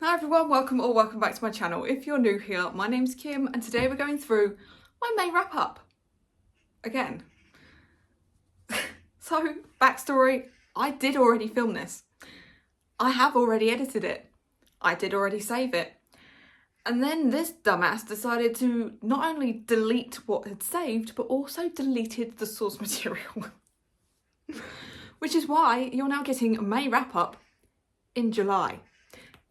Hi everyone, welcome back to my channel. If you're new here, my name's Kim and today we're going through my May wrap up. Again. So, backstory, I did already film this. I have already edited it. I did already save it. And then this dumbass decided to not only delete what had saved, but also deleted the source material. Which is why you're now getting a May wrap up in July.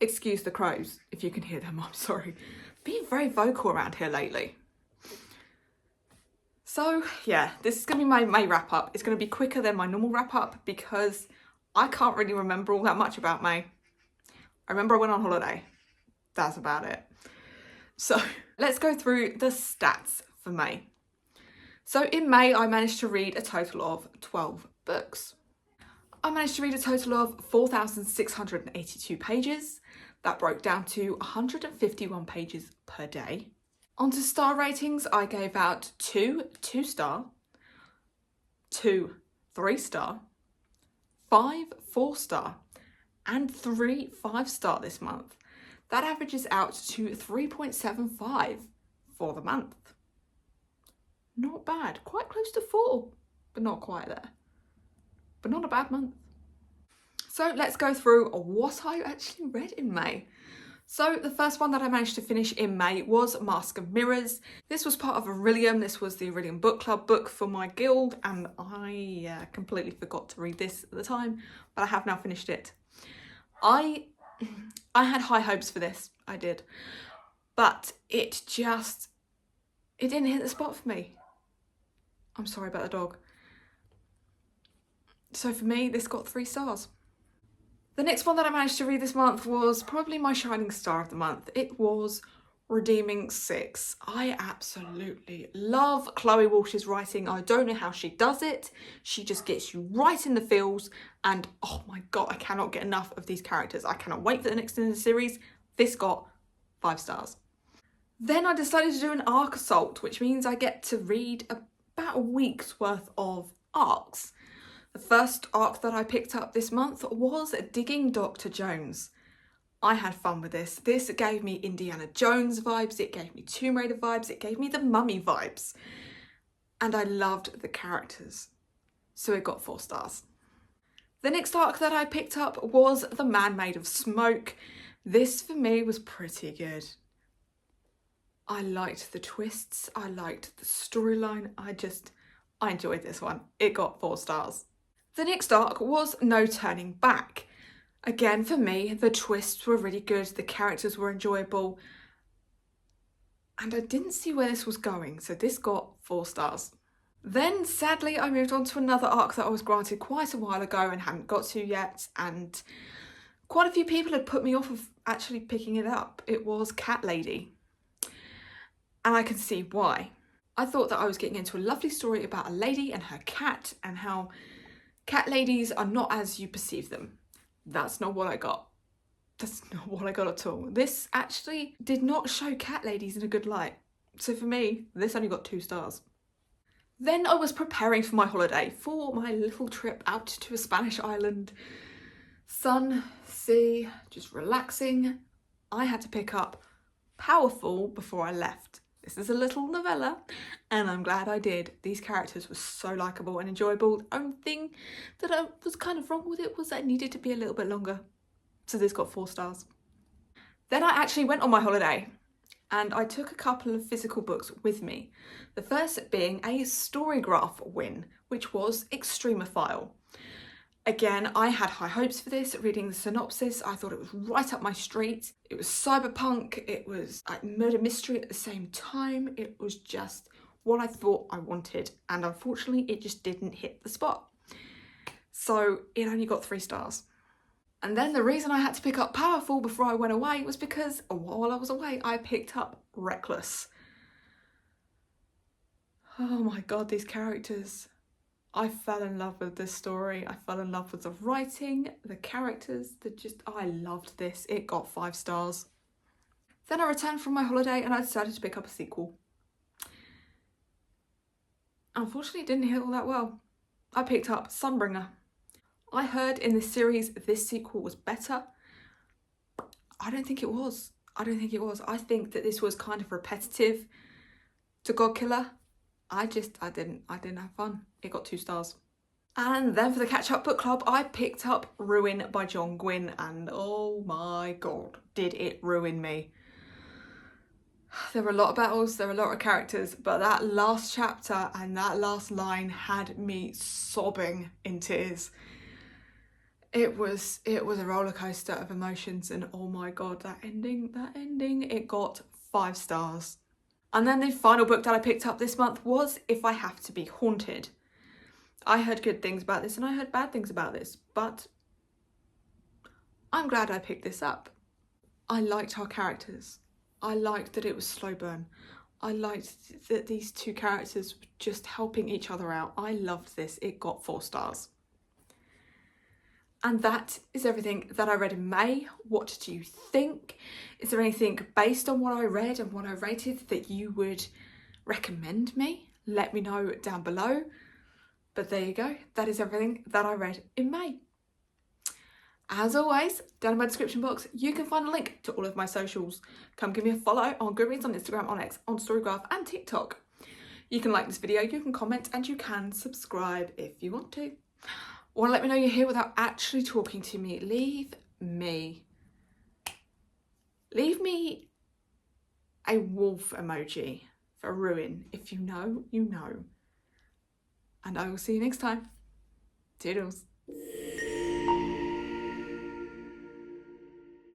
Excuse the crows, if you can hear them, I'm sorry. Being very vocal around here lately. So yeah, this is going to be my May wrap up. It's going to be quicker than my normal wrap up because I can't really remember all that much about May. I remember I went on holiday. That's about it. So let's go through the stats for May. So in May, I managed to read a total of 12 books. I managed to read a total of 4,682 pages. That broke down to 151 pages per day. On to star ratings, I gave out 2 2-star, 2 3-star, 5 4-star, and 3 5-star this month. That averages out to 3.75 for the month. Not bad, quite close to 4, but not quite there. But not a bad month. So let's go through what I actually read in May. So the first one that I managed to finish in May was Mask of Mirrors. This was part of Aurelium. This was the Aurelium Book Club book for my guild, and I completely forgot to read this at the time, but I have now finished it. I had high hopes for this, I did, but it didn't hit the spot for me. I'm sorry about the dog. So for me, this got 3 stars. The next one that I managed to read this month was probably my shining star of the month. It was Redeeming 6. I absolutely love Chloe Walsh's writing. I don't know how she does it. She just gets you right in the feels, and oh my god, I cannot get enough of these characters. I cannot wait for the next in the series. This got 5 stars. Then I decided to do an arc assault, which means I get to read about a week's worth of arcs. The first arc that I picked up this month was Digging Dr. Jones. I had fun with this. This gave me Indiana Jones vibes, it gave me Tomb Raider vibes, it gave me the Mummy vibes. And I loved the characters. So it got 4 stars. The next arc that I picked up was The Man Made of Smoke. This for me was pretty good. I liked the twists, I liked the storyline, I enjoyed this one. It got 4 stars. The next arc was No Turning Back. Again, for me, the twists were really good, the characters were enjoyable, and I didn't see where this was going, so this got 4 stars. Then, sadly, I moved on to another arc that I was granted quite a while ago and hadn't got to yet, and quite a few people had put me off of actually picking it up. It was Cat Lady, and I can see why. I thought that I was getting into a lovely story about a lady and her cat, and how cat ladies are not as you perceive them. That's not what I got. That's not what I got at all. This actually did not show cat ladies in a good light. So for me, this only got 2 stars. Then I was preparing for my holiday, for my little trip out to a Spanish island. Sun, sea, just relaxing. I had to pick up Powerful before I left. This is a little novella, and I'm glad I did. These characters were so likeable and enjoyable. The only thing that I was kind of wrong with it was that it needed to be a little bit longer. So this got 4 stars. Then I actually went on my holiday, and I took a couple of physical books with me. The first being a Storygraph win, which was Extremophile. Again, I had high hopes for this. Reading the synopsis, I thought it was right up my street. It was cyberpunk, it was like murder mystery at the same time. It was just what I thought I wanted, and unfortunately it just didn't hit the spot. So it only got 3 stars. And then the reason I had to pick up Powerful before I went away was because while I was away I picked up Reckless. Oh my god, these characters. I fell in love with this story. I fell in love with the writing, the characters, I loved this. It got 5 stars. Then I returned from my holiday and I decided to pick up a sequel. Unfortunately, it didn't hit all that well. I picked up Sunbringer. I heard in this series this sequel was better. I don't think it was. I don't think it was. I think that this was kind of repetitive to Godkiller. I didn't have fun. It got 2 stars. And then for the catch-up book club, I picked up Ruin by John Gwynne, and oh my god, did it ruin me. There were a lot of battles, there were a lot of characters, but that last chapter and that last line had me sobbing in tears. It was a roller coaster of emotions, and oh my god, that ending, it got 5 stars. And then the final book that I picked up this month was If I Have to Be Haunted. I heard good things about this and I heard bad things about this, but I'm glad I picked this up. I liked our characters. I liked that it was slow burn. I liked that these 2 characters were just helping each other out. I loved this. It got 4 stars. And that is everything that I read in May. What do you think? Is there anything based on what I read and what I rated that you would recommend me? Let me know down below. But there you go. That is everything that I read in May. As always, down in my description box, you can find a link to all of my socials. Come give me a follow on Goodreads, on Instagram, on X, on Storygraph and TikTok. You can like this video, you can comment, and you can subscribe if you want to. Want to let me know you're here without actually talking to me? Leave me a wolf emoji for Ruin. If you know, you know. And I will see you next time. Toodles.